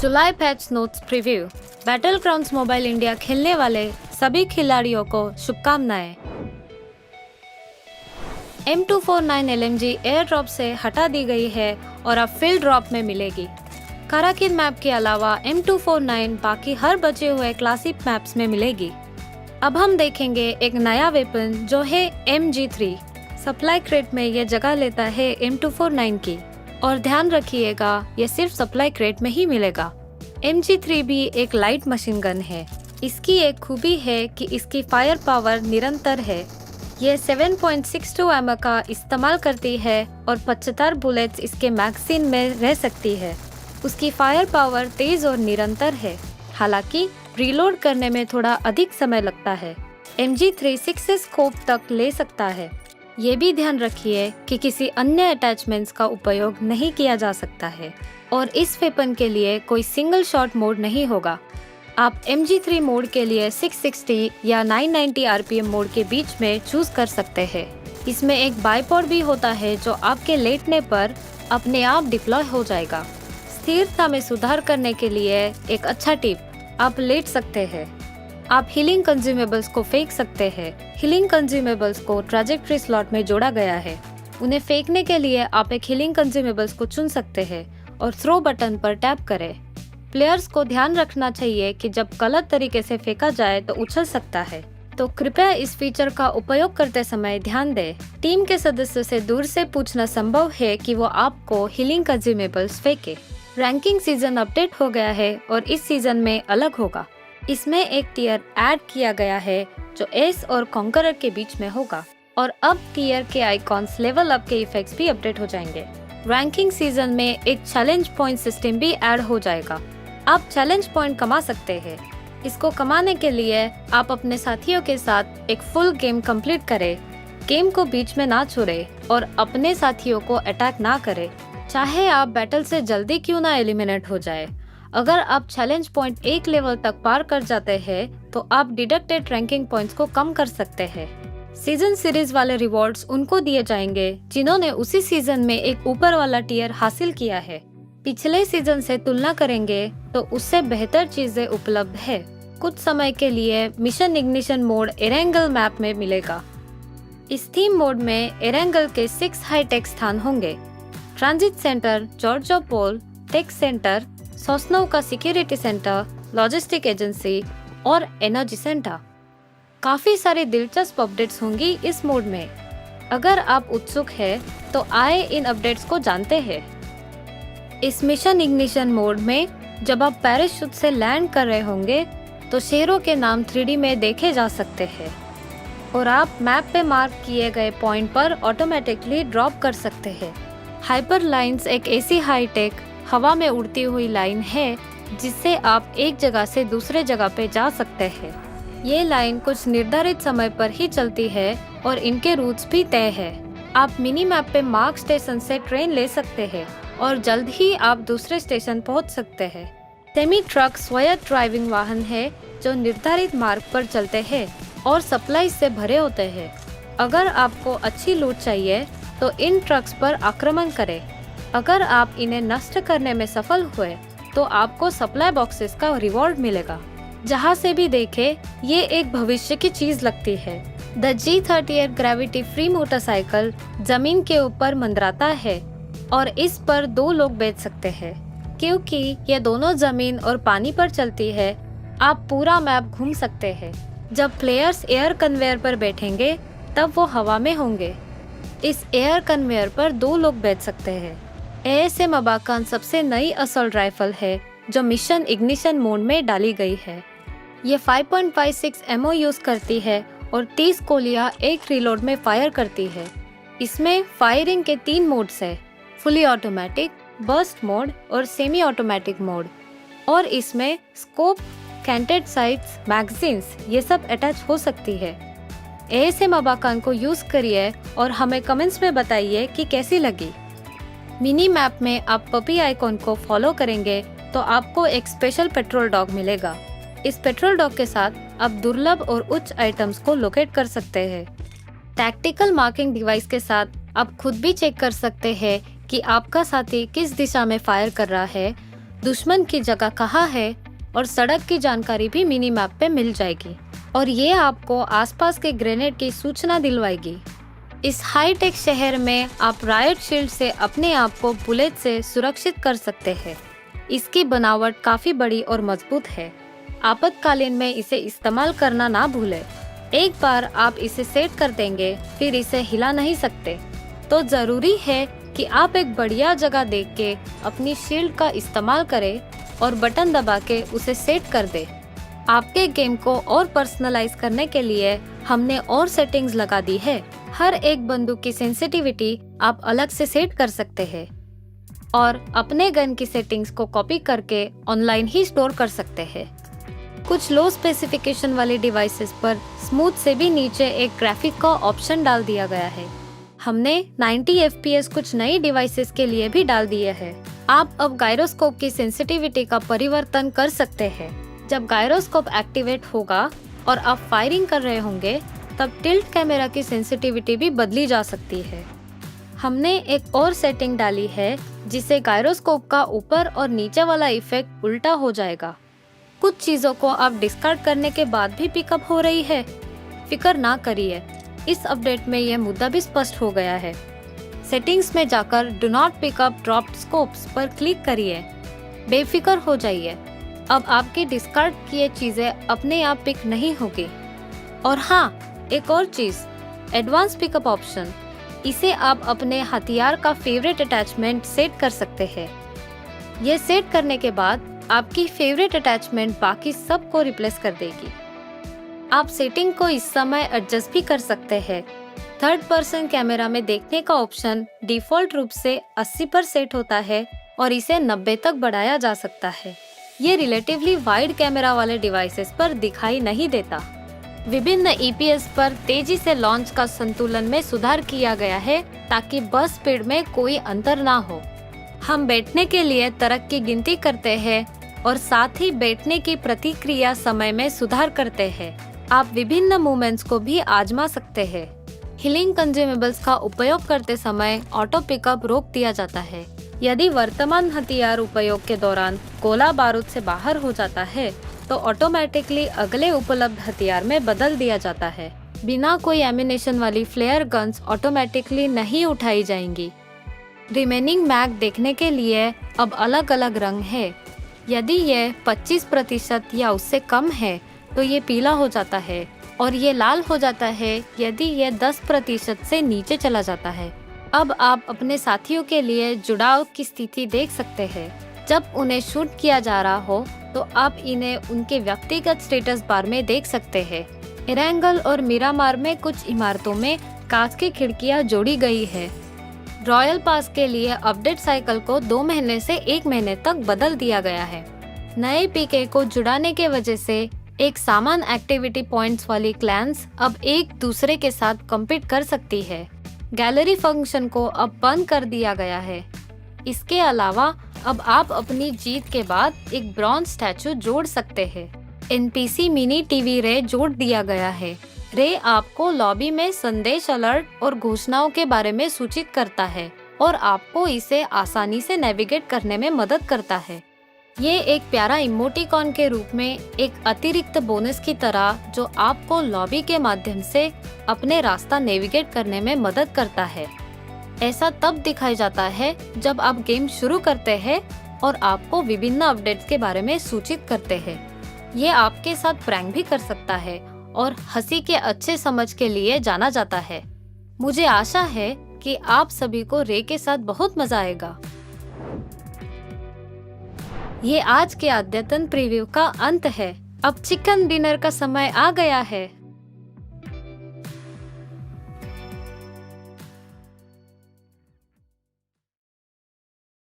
जुलाई patch notes preview. Battlegrounds Mobile India खेलने वाले सभी खिलाड़ियों को शुभकामनाएं। M249 LMG एयर ड्रॉप से हटा दी गई है और अब फील्ड ड्रॉप में मिलेगी। काराकिन मैप के अलावा M249 बाकी हर बचे हुए क्लासिक मैप्स में मिलेगी। अब हम देखेंगे एक नया वेपन जो है MG3। सप्लाई क्रेट में ये जगह लेता है M249 की, और ध्यान रखिएगा ये सिर्फ सप्लाई क्रेट में ही मिलेगा। MG3 भी एक लाइट मशीन गन है। इसकी एक खूबी है कि इसकी फायर पावर निरंतर है। ये 7.62 एम का इस्तेमाल करती है और 75 बुलेट्स इसके मैगजीन में रह सकती है। उसकी फायर पावर तेज और निरंतर है, हालांकि रीलोड करने में थोड़ा अधिक समय लगता है। MG3 6 स्कोप तक ले सकता है। ये भी ध्यान रखिए कि किसी अन्य अटैचमेंट्स का उपयोग नहीं किया जा सकता है और इस वेपन के लिए कोई सिंगल शॉट मोड नहीं होगा। आप MG3 मोड के लिए 660 या 990 RPM मोड के बीच में चूज कर सकते हैं। इसमें एक बाइपॉड भी होता है जो आपके लेटने पर अपने आप डिप्लॉय हो जाएगा। स्थिरता में सुधार करने के लिए एक अच्छा टिप, आप लेट सकते हैं। आप हीलिंग कंज्यूमेबल्स को फेंक सकते हैं। हीलिंग कंज्यूमेबल्स को ट्रैजेक्टरी स्लॉट में जोड़ा गया है। उन्हें फेंकने के लिए आप एक हीलिंग कंज्यूमेबल्स को चुन सकते हैं और थ्रो बटन पर टैप करें। प्लेयर्स को ध्यान रखना चाहिए कि जब गलत तरीके से फेंका जाए तो उछल सकता है, तो कृपया इस फीचर का उपयोग करते समय ध्यान दें। टीम के सदस्यों से दूर से पूछना संभव है कि वो आपको हीलिंग कंज्यूमेबल्स फेंके। रैंकिंग सीजन अपडेट हो गया है और इस सीजन में अलग होगा। इसमें एक टियर ऐड किया गया है जो एस और कॉन्करर के बीच में होगा, और अब टियर के आइकॉन्स, लेवल अप के इफेक्ट्स भी अपडेट हो जाएंगे। रैंकिंग सीजन में एक चैलेंज पॉइंट सिस्टम भी ऐड हो जाएगा। आप चैलेंज पॉइंट कमा सकते हैं। इसको कमाने के लिए आप अपने साथियों के साथ एक फुल गेम कंप्लीट करें। गेम को बीच में ना छोड़े और अपने साथियों को अटैक ना करें, चाहे आप बैटल से जल्दी क्यों ना एलिमिनेट हो जाए। अगर आप चैलेंज पॉइंट एक लेवल तक पार कर जाते हैं तो आप डिडक्टेड रैंकिंग पॉइंट्स को कम कर सकते हैं। सीजन सीरीज वाले रिवॉर्ड्स उनको दिए जाएंगे जिन्होंने उसी सीजन में एक ऊपर वाला टियर हासिल किया है। पिछले सीजन से तुलना करेंगे तो उससे बेहतर चीजें उपलब्ध है। कुछ समय के लिए mission ignition mode Erangel map में मिलेगा। इस थीम मोड में एरेंगल के 6 हाईटेक स्थान होंगे। ट्रांजिट सेंटर, जॉर्जोपोल टेक सेंटर, सोस्नो का सिक्योरिटी सेंटर, लॉजिस्टिक एजेंसी और एनर्जी सेंटर। काफी सारी दिलचस्प अपडेट्स होंगी इस मोड में। अगर आप उत्सुक हैं तो आए इन अपडेट्स को जानते हैं। इस मिशन इग्निशन मोड में जब आप पैराशूट से लैंड कर रहे होंगे तो शहरों के नाम 3D में देखे जा सकते हैं और आप मैप पे मार्क किए गए पॉइंट पर ऑटोमेटिकली ड्रॉप कर सकते हैं। हाइपर लाइन्स एक ऐसी हाईटेक हवा में उड़ती हुई लाइन है जिससे आप एक जगह से दूसरे जगह पे जा सकते हैं। ये लाइन कुछ निर्धारित समय पर ही चलती है और इनके रूट्स भी तय है। आप मिनी मैप पे मार्क स्टेशन से ट्रेन ले सकते हैं और जल्द ही आप दूसरे स्टेशन पहुंच सकते हैं। सेमी ट्रक स्वायत्त ड्राइविंग वाहन है जो निर्धारित मार्ग पर चलते हैं और सप्लाई से भरे होते हैं। अगर आपको अच्छी लूट चाहिए तो इन ट्रक्स पर आक्रमण करें। अगर आप इन्हें नष्ट करने में सफल हुए तो आपको सप्लाई बॉक्सेस का रिवॉर्ड मिलेगा। जहाँ से भी देखे ये एक भविष्य की चीज लगती है। The G38 gravity free motorcycle जमीन के ऊपर मंडराता है और इस पर 2 लोग बैठ सकते हैं। क्योंकि ये दोनों जमीन और पानी पर चलती है, आप पूरा मैप घूम सकते हैं। जब प्लेयर्स एयर कन्वेयर पर बैठेंगे तब वो हवा में होंगे। इस एयर कन्वेयर पर 2 लोग बैठ सकते हैं। ASM अबाकान सबसे नई असॉल्ट राइफल है जो मिशन इग्निशन मोड में डाली गई है। ये 5.56 एमओ यूज करती है और 30 गोलियां एक रीलोड में फायर करती है। इसमें फायरिंग के 3 मोड्स है, फुली ऑटोमेटिक, बर्स्ट मोड और सेमी ऑटोमेटिक मोड। और इसमें स्कोप, कैंटेड साइट्स, मैगजीन्स ये सब अटैच हो सकती है। ASM अबाकान को यूज करिए और हमें कमेंट्स में बताइए कि कैसी लगी। मिनी मैप में आप पपी आइकॉन को फॉलो करेंगे तो आपको एक स्पेशल पेट्रोल डॉग मिलेगा। इस पेट्रोल डॉग के साथ आप दुर्लभ और उच्च आइटम्स को लोकेट कर सकते हैं। टैक्टिकल मार्किंग डिवाइस के साथ आप खुद भी चेक कर सकते हैं कि आपका साथी किस दिशा में फायर कर रहा है दुश्मन की जगह कहाँ है और सड़क की जानकारी भी मिनी मैप पे मिल जाएगी और ये आपको आसपास के ग्रेनेड की सूचना दिलवाएगी। इस हाईटेक शहर में आप रायट शील्ड से अपने आप को बुलेट से सुरक्षित कर सकते हैं। इसकी बनावट काफी बड़ी और मजबूत है। आपातकालीन में इसे इस्तेमाल करना ना भूलें। एक बार आप इसे सेट कर देंगे फिर इसे हिला नहीं सकते। तो जरूरी है कि आप एक बढ़िया जगह देख के अपनी शील्ड का इस्तेमाल करें और बटन दबा के उसे सेट कर दें। आपके गेम को और पर्सनलाइज करने के लिए हमने और सेटिंग्स लगा दी है। हर एक बंदूक की सेंसिटिविटी आप अलग से सेट कर सकते हैं और अपने गन की सेटिंग्स को कॉपी करके ऑनलाइन ही स्टोर कर सकते हैं। कुछ लो स्पेसिफिकेशन वाले डिवाइसेस पर स्मूथ से भी नीचे एक ग्राफिक का ऑप्शन डाल दिया गया है। हमने 90 FPS कुछ नई डिवाइसेस के लिए भी डाल दिए हैं। आप अब गायरोस्कोप की सेंसिटिविटी का परिवर्तन कर सकते हैं। जब गायरोस्कोप एक्टिवेट होगा और आप फायरिंग कर रहे होंगे तब टिल्ट कैमरा की सेंसिटिविटी भी बदली जा सकती है। हमने एक और सेटिंग डाली है जिससे गायरोस्कोप का ऊपर और नीचे वाला इफेक्ट उल्टा हो जाएगा। कुछ चीजों को आप डिस्कार्ड करने के बाद भी पिकअप हो रही है। फिक्र ना करिए, इस अपडेट में यह मुद्दा भी स्पष्ट हो गया है। सेटिंग्स में जाकर do not pickup dropped scopes पर क्लिक करिए। बेफिक्र हो जाइए, अब आपकी डिस्कार्ड किए चीजें अपने आप पिक नहीं होगी। और हाँ, एक और चीज, एडवांस पिकअप ऑप्शन, इसे आप अपने हथियार का फेवरेट अटैचमेंट सेट कर सकते हैं। यह सेट करने के बाद आपकी फेवरेट अटैचमेंट बाकी सब को रिप्लेस कर देगी। आप सेटिंग को इस समय एडजस्ट भी कर सकते हैं। थर्ड पर्सन कैमरा में देखने का ऑप्शन डिफॉल्ट रूप से 80 पर सेट होता है और इसे 90 तक बढ़ाया जा सकता है। ये रिलेटिवली वाइड कैमरा वाले डिवाइसेस पर दिखाई नहीं देता। विभिन्न EPS पर तेजी से लॉन्च का संतुलन में सुधार किया गया है ताकि बस स्पीड में कोई अंतर ना हो। हम बैठने के लिए तरक की गिनती करते हैं और साथ ही बैठने की प्रतिक्रिया समय में सुधार करते हैं। आप विभिन्न मूवमेंट्स को भी आजमा सकते हैं। हीलिंग कंज्यूमेबल्स का उपयोग करते समय ऑटो पिकअप रोक दिया जाता है। यदि वर्तमान हथियार उपयोग के दौरान गोला बारूद से बाहर हो जाता है तो ऑटोमेटिकली अगले उपलब्ध हथियार में बदल दिया जाता है। बिना कोई एमिनेशन वाली फ्लेयर गन्स ऑटोमेटिकली नहीं उठाई जाएंगी। रिमेनिंग मैग देखने के लिए अब अलग अलग रंग है। यदि यह 25% या उससे कम है तो ये पीला हो जाता है और ये लाल हो जाता है यदि यह 10% से नीचे चला जाता है। अब आप अपने साथियों के लिए जुड़ाव की स्थिति देख सकते हैं। जब उन्हें शूट किया जा रहा हो तो आप इन्हें उनके व्यक्तिगत स्टेटस बार में देख सकते हैं। इरेंगल और मिरामार में कुछ इमारतों में कांच की खिड़कियां जोड़ी गई है। रॉयल पास के लिए अपडेट साइकिल को 2 महीने से 1 महीने तक बदल दिया गया है। नए PK को जुड़ाने के वजह से एक समान एक्टिविटी पॉइंट्स वाली क्लैंस अब एक दूसरे के साथ कम्पीट कर सकती है। गैलरी फंक्शन को अब बंद कर दिया गया है। इसके अलावा अब आप अपनी जीत के बाद एक ब्रॉन्ज स्टैचू जोड़ सकते हैं। NPC मिनी टीवी रे जोड़ दिया गया है। रे आपको लॉबी में संदेश, अलर्ट और घोषणाओं के बारे में सूचित करता है और आपको इसे आसानी से नेविगेट करने में मदद करता है। ये एक प्यारा इमोटिकॉन के रूप में एक अतिरिक्त बोनस की तरह जो आपको लॉबी के माध्यम से अपने रास्ता नेविगेट करने में मदद करता है। ऐसा तब दिखाई जाता है जब आप गेम शुरू करते हैं और आपको विभिन्न अपडेट्स के बारे में सूचित करते हैं। ये आपके साथ प्रैंक भी कर सकता है और हंसी के अच्छे समझ के लिए जाना जाता है। मुझे आशा है कि आप सभी को रे के साथ बहुत मजा आएगा। ये आज के अद्यतन प्रीव्यू का अंत है। अब चिकन डिनर का समय आ गया है।